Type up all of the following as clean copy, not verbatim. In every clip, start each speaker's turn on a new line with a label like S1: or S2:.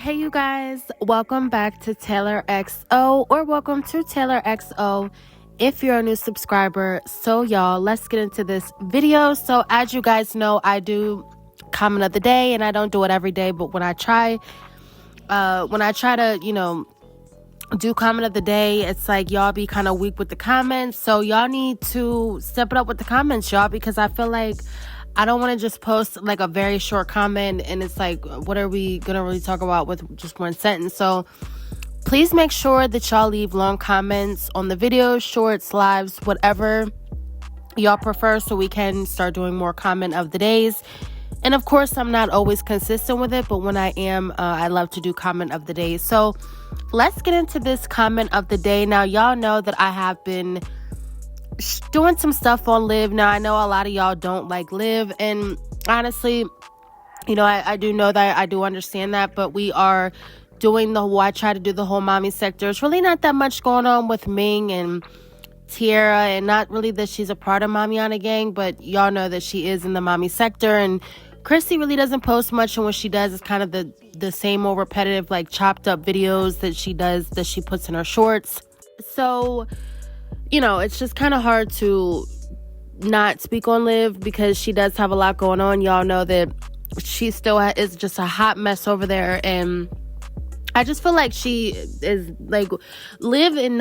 S1: Hey you guys, welcome back to Taylor XO, or welcome to Taylor XO if you're a new subscriber. So y'all, let's get into this video. So as you guys know, I do comment of the day, and I don't do it every day, but when I try to do comment of the day, it's like y'all be kind of weak with the comments. So y'all need to step it up with the comments, y'all, because I feel like I don't want to just post like a very short comment and it's like, what are we gonna really talk about with just one sentence? So please make sure that y'all leave long comments on the videos, shorts, lives, whatever y'all prefer, so we can start doing more comment of the days. And of course, I'm not always consistent with it, but when I am, I love to do comment of the day. So let's get into this comment of the day. Now, y'all know that I have been doing some stuff on Live. Now, I know a lot of y'all don't like Live, and honestly, I do know that, I do understand that, but we are doing I try to do the whole mommy sector. It's really not that much going on with Ming and Tiara, and not really that she's a part of Mamiana Gang, but y'all know that she is in the mommy sector. And Chrissy really doesn't post much, and when she does, it's kind of the same old repetitive, like chopped up videos that she puts in her shorts. So it's just kind of hard to not speak on Liv, because she does have a lot going on. Y'all know that she still is just a hot mess over there, and I just feel like she is like Liv, and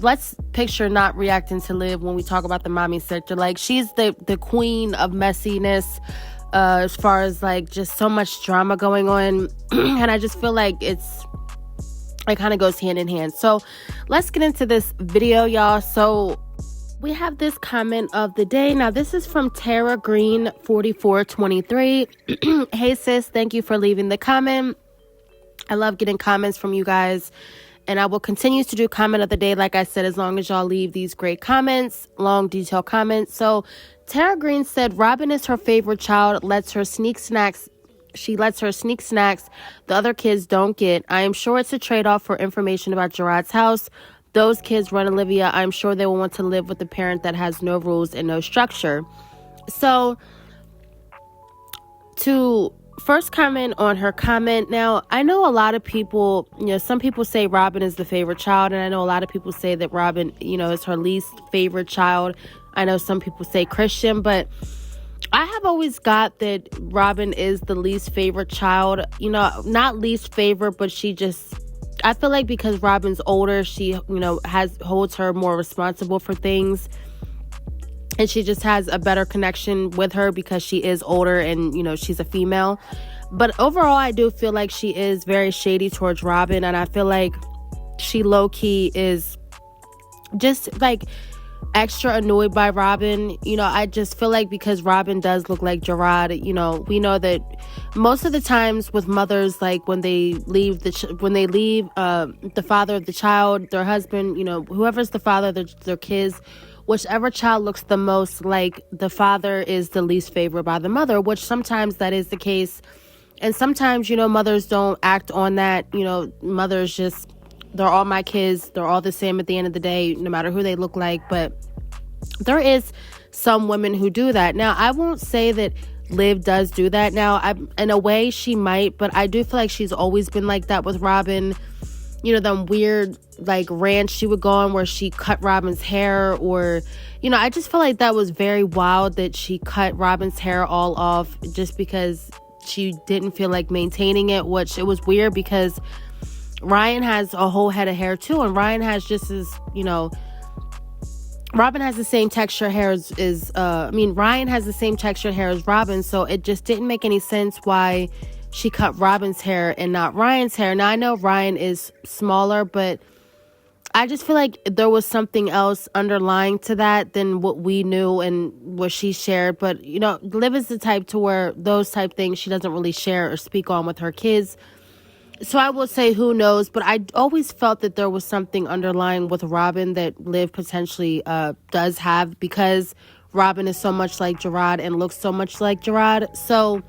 S1: let's picture not reacting to Liv when we talk about the mommy sector. Like, she's the queen of messiness, as far as like just so much drama going on. And I just feel like it kind of goes hand in hand. So let's get into this video, y'all. So we have this comment of the day. Now, this is from Tara Green 4423. Hey sis, thank you for leaving the comment. I love getting comments from you guys, and I will continue to do comment of the day, like I said, as long as y'all leave these great comments, long detailed comments. So Tara Green said, Robin is her favorite child, lets her sneak snacks. She lets her sneak snacks the other kids don't get. I am sure it's a trade-off for information about Gerard's house. Those kids run Olivia. I'm sure they will want to live with a parent that has no rules and no structure. So to first comment on her comment. Now, I know a lot of people, some people say Robin is the favorite child, and I know a lot of people say that Robin, is her least favorite child. I know some people say Christian, but I have always got that Robin is the least favorite child. Not least favorite, but I feel like because Robin's older, she, holds her more responsible for things. And she just has a better connection with her because she is older and, she's a female. But overall, I do feel like she is very shady towards Robin. And I feel like she low-key is just like extra annoyed by Robin. I just feel like because Robin does look like Gerard, we know that most of the times with mothers, like when they leave the father of the child, their husband, whoever's the father of their kids, whichever child looks the most like the father is the least favored by the mother, which sometimes that is the case. And sometimes, mothers don't act on that. Mothers just, they're all my kids. They're all the same at the end of the day, no matter who they look like. But there is some women who do that. Now, I won't say that Liv does do that. Now, in a way, she might, but I do feel like she's always been like that with Robin. Them weird like rants she would go on where she cut Robin's hair, or I just feel like that was very wild that she cut Robin's hair all off just because she didn't feel like maintaining it, which it was weird because Ryan has a whole head of hair too, and Ryan has just as Robin has the same texture hair Ryan has the same texture hair as Robin, so it just didn't make any sense why she cut Robin's hair and not Ryan's hair. Now, I know Ryan is smaller, but I just feel like there was something else underlying to that than what we knew and what she shared. But, Liv is the type to where those type things she doesn't really share or speak on with her kids. So I will say, who knows? But I always felt that there was something underlying with Robin that Liv potentially does have, because Robin is so much like Gerard and looks so much like Gerard. So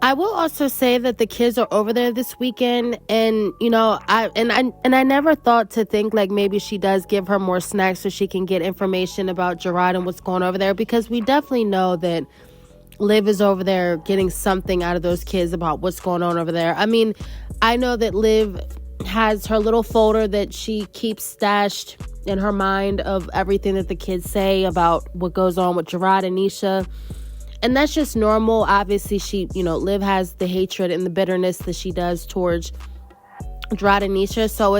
S1: I will also say that the kids are over there this weekend, and I never thought to think like maybe she does give her more snacks so she can get information about Gerard and what's going over there, because we definitely know that Liv is over there getting something out of those kids about what's going on over there. I mean, I know that Liv has her little folder that she keeps stashed in her mind of everything that the kids say about what goes on with Gerard and Nisha. And that's just normal. Obviously, Liv has the hatred and the bitterness that she does towards Gerard and Nisha. So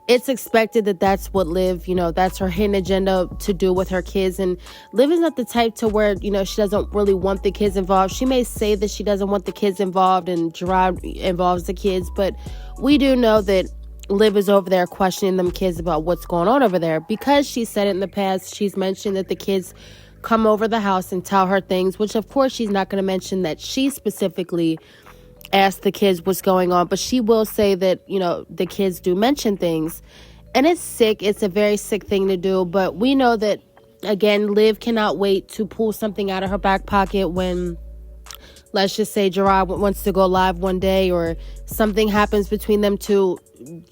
S1: it's expected that that's what Liv, that's her hidden agenda to do with her kids. And Liv is not the type to where, she doesn't really want the kids involved. She may say that she doesn't want the kids involved and Gerard involves the kids, but we do know that Liv is over there questioning them kids about what's going on over there, because she said it in the past. She's mentioned that the kids come over the house and tell her things, which of course she's not going to mention that she specifically asked the kids what's going on, but she will say that, the kids do mention things. And it's sick. It's a very sick thing to do, but we know that, again, Liv cannot wait to pull something out of her back pocket when, let's just say, Gerard wants to go live one day or something happens between them two.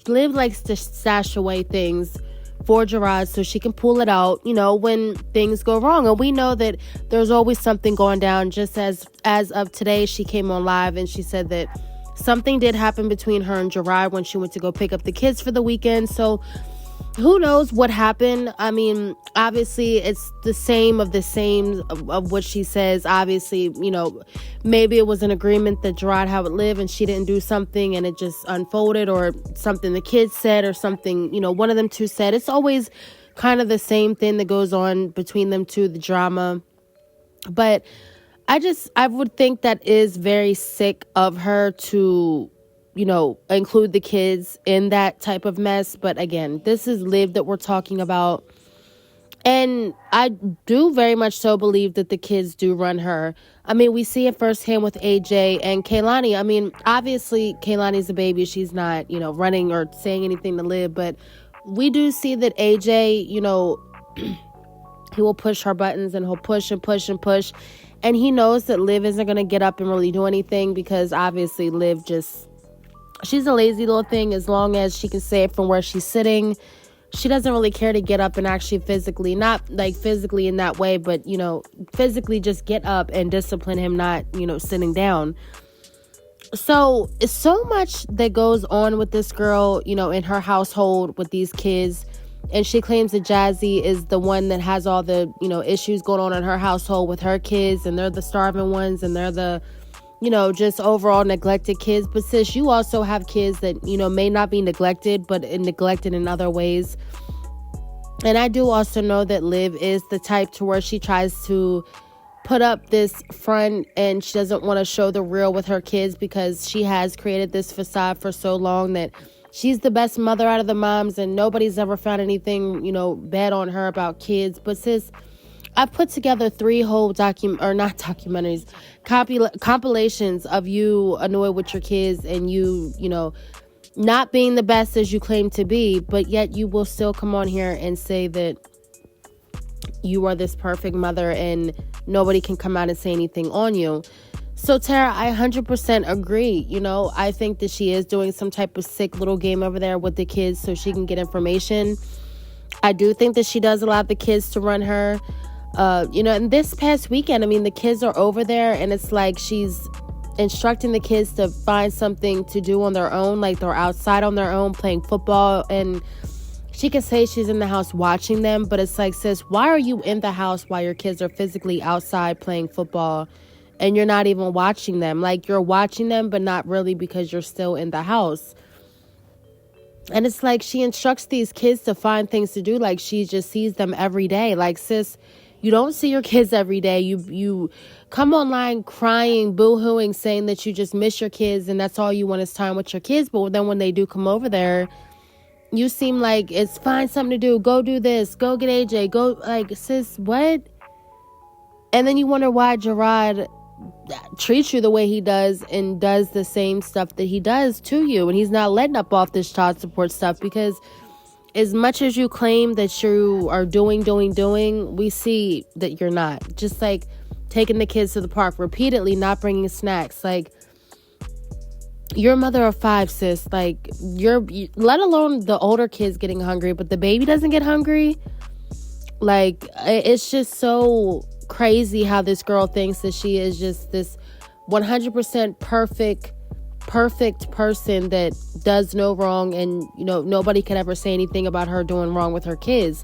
S1: Liv likes to stash away things for Gerard so she can pull it out, when things go wrong. And we know that there's always something going down. Just as of today, she came on live and she said that something did happen between her and Gerard when she went to go pick up the kids for the weekend. So who knows what happened? I mean, obviously it's the same of what she says. Obviously, maybe it was an agreement that Gerard had with Liv and she didn't do something and it just unfolded, or something the kids said, or something, one of them two said. It's always kind of the same thing that goes on between them two, the drama. But I would think that is very sick of her to include the kids in that type of mess. But again, this is Liv that we're talking about. And I do very much so believe that the kids do run her. I mean, we see it firsthand with AJ and Kaylani. I mean, obviously, Kaylani's a baby. She's not, running or saying anything to Liv. But we do see that AJ, he will push her buttons and he'll push and push and push. And he knows that Liv isn't going to get up and really do anything, because obviously Liv she's a lazy little thing. As long as she can say it from where she's sitting, she doesn't really care to get up and actually physically, not like physically in that way, but, physically just get up and discipline him, not, sitting down. So it's so much that goes on with this girl, in her household with these kids. And she claims that Jazzy is the one that has all the, issues going on in her household with her kids, and they're the starving ones, and they're the, just overall neglected kids. But sis, you also have kids that, may not be neglected, but neglected in other ways. And I do also know that Liv is the type to where she tries to put up this front and she doesn't want to show the real with her kids, because she has created this facade for so long that she's the best mother out of the moms and nobody's ever found anything, bad on her about kids. But sis, I've put together 3 whole compilations of you annoyed with your kids and you, not being the best as you claim to be, but yet you will still come on here and say that you are this perfect mother and nobody can come out and say anything on you. So Tara, I 100% agree. I think that she is doing some type of sick little game over there with the kids so she can get information. I do think that she does allow the kids to run her. And this past weekend, I mean, the kids are over there and it's like she's instructing the kids to find something to do on their own. Like they're outside on their own playing football, and she can say she's in the house watching them, but it's like, sis, why are you in the house while your kids are physically outside playing football and you're not even watching them? Like, you're watching them, but not really, because you're still in the house. And it's like she instructs these kids to find things to do. Like, she just sees them every day. Like, sis, you don't see your kids every day. You come online crying, boo-hooing, saying that you just miss your kids and that's all you want is time with your kids. But then when they do come over there, you seem like it's find something to do. Go do this. Go get AJ. Go, like, sis, what? And then you wonder why Gerard treats you the way he does and does the same stuff that he does to you. And he's not letting up off this child support stuff, because as much as you claim that you are doing, we see that you're not. Just like taking the kids to the park repeatedly, not bringing snacks. Like, you're a mother of 5, sis. Like, let alone the older kids getting hungry, but the baby doesn't get hungry. Like, it's just so crazy how this girl thinks that she is just this 100% perfect person that does no wrong, and nobody could ever say anything about her doing wrong with her kids.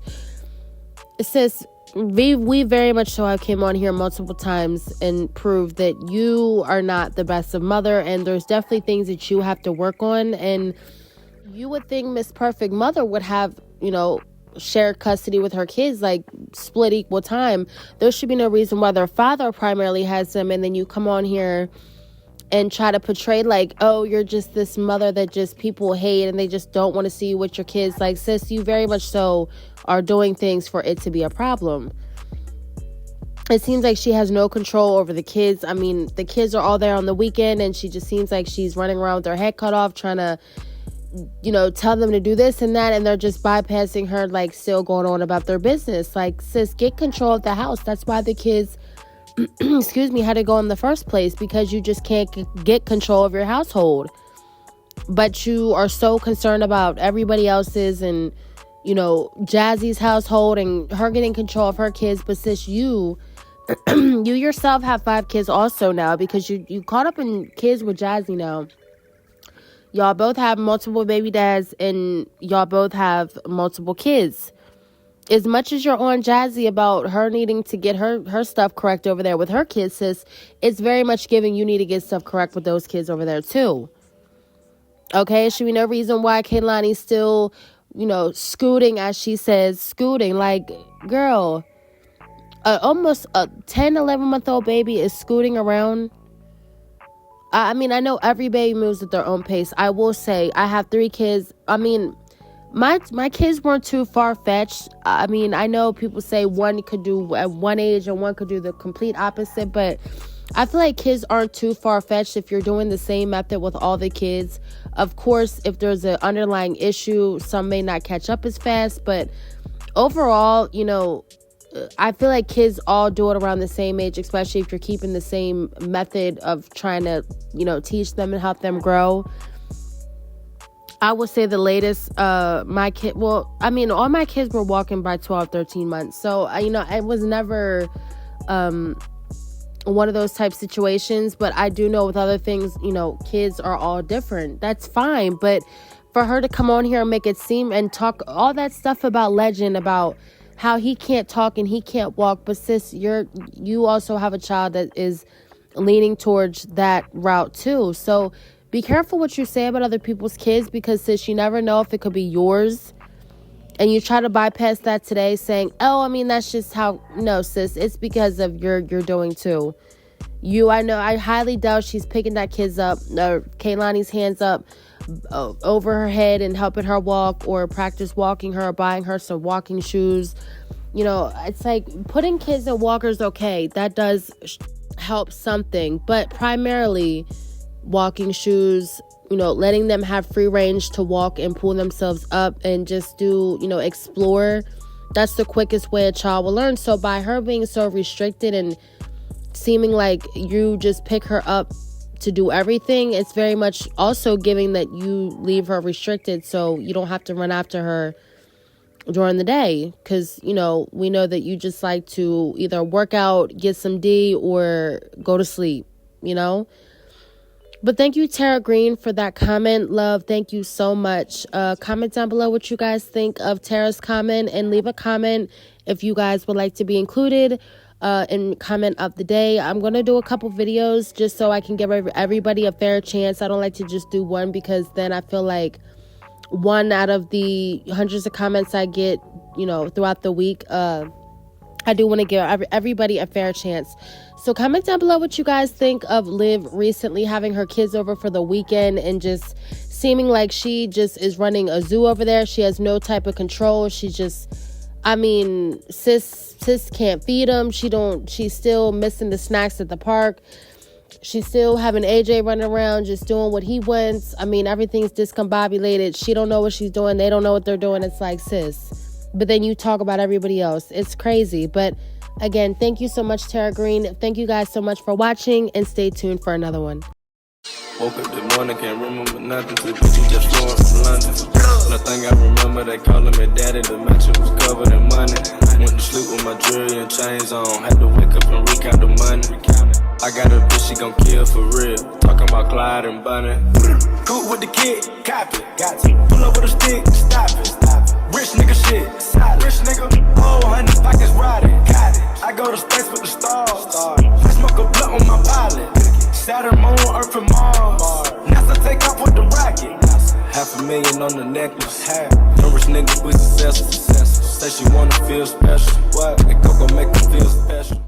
S1: Sis, we very much so have came on here multiple times and proved that you are not the best of mother, and there's definitely things that you have to work on. And you would think Miss Perfect Mother would have shared custody with her kids, like split equal time. There should be no reason why their father primarily has them, and then you come on here and try to portray like, oh, you're just this mother that just people hate and they just don't want to see you with your kids. Like, sis, you very much so are doing things for it to be a problem. It seems like she has no control over the kids. I mean, the kids are all there on the weekend, and she just seems like she's running around with their head cut off, trying to tell them to do this and that, and they're just bypassing her, like still going on about their business. Like, sis, get control of the house. That's why the kids excuse me, had to go in the first place, because you just can't get control of your household. But you are so concerned about everybody else's and, Jazzy's household and her getting control of her kids. But sis, you yourself have 5 kids also now, because you caught up in kids with Jazzy now. Y'all both have multiple baby dads, and y'all both have multiple kids. As much as you're on Jazzy about her needing to get her stuff correct over there with her kids, sis, it's very much giving you need to get stuff correct with those kids over there too. Okay? Should be no reason why Kehlani's still, scooting, as she says, scooting. Like, girl, almost a 10, 11-month-old baby is scooting around. I mean, I know every baby moves at their own pace. I will say, I have 3 kids. I mean, my kids weren't too far-fetched. I mean, I know people say one could do at one age and one could do the complete opposite, but I feel like kids aren't too far-fetched if you're doing the same method with all the kids. Of course, if there's an underlying issue, some may not catch up as fast, but overall, I feel like kids all do it around the same age, especially if you're keeping the same method of trying to, teach them and help them grow. I would say the latest, all my kids were walking by 12, 13 months. So, it was never one of those type situations. But I do know with other things, kids are all different. That's fine. But for her to come on here and make it seem and talk all that stuff about Legend, about how he can't talk and he can't walk. But sis, you also have a child that is leaning towards that route too. So be careful what you say about other people's kids, because sis, you never know if it could be yours. And you try to bypass that today saying, oh, I mean, that's just how. No, sis, it's because of you're doing too. I highly doubt she's picking that kids up, or Kehlani's hands up over her head and helping her walk, or practice walking her, or buying her some walking shoes. It's like putting kids in walkers, okay, that does help something, but primarily walking shoes, letting them have free range to walk and pull themselves up and just do, explore. That's the quickest way a child will learn. So by her being so restricted and seeming like you just pick her up to do everything, it's very much also giving that you leave her restricted so you don't have to run after her during the day, because we know that you just like to either work out, get some D, or go to sleep. But thank you, Tara Green, for that comment. Love, thank you so much. Comment down below what you guys think of Tara's comment, and leave a comment if you guys would like to be included in comment of the day. I'm going to do a couple videos just so I can give everybody a fair chance. I don't like to just do one, because then I feel like one out of the hundreds of comments I get, throughout the week, I do want to give everybody a fair chance. So comment down below what you guys think of Liv recently having her kids over for the weekend and just seeming like she just is running a zoo over there. She has no type of control. She just, sis can't feed them. She's still missing the snacks at the park. She's still having AJ running around just doing what he wants. Everything's discombobulated. She don't know what she's doing. They don't know what they're doing. It's like, sis. But then you talk about everybody else. It's crazy. But again, thank you so much, Tara Green. Thank you guys so much for watching, and stay tuned for another one.
S2: Woke up this morning, can't remember nothing. Till bitch, you just flew in from London. Nothing I remember, they calling me daddy. The mansion was covered in money. Went to sleep with my jewelry and chains on. Had to wake up and recount the money. I got a bitch, she gon' kill for real. Talking about Clyde and Bunny. Cool with the kid, copy. Got to pull up with a stick, stop it. Rich nigga shit, solid. Rich nigga, oh, 100 pockets riding. Got it. I go to space with the stars. I smoke a blunt with my pilot. Saturn, Moon, Earth, and Mars. NASA take off with the rocket. $500,000 on the necklace. No rich niggas, we successful. Say she wanna feel special. What? It go make her feel special.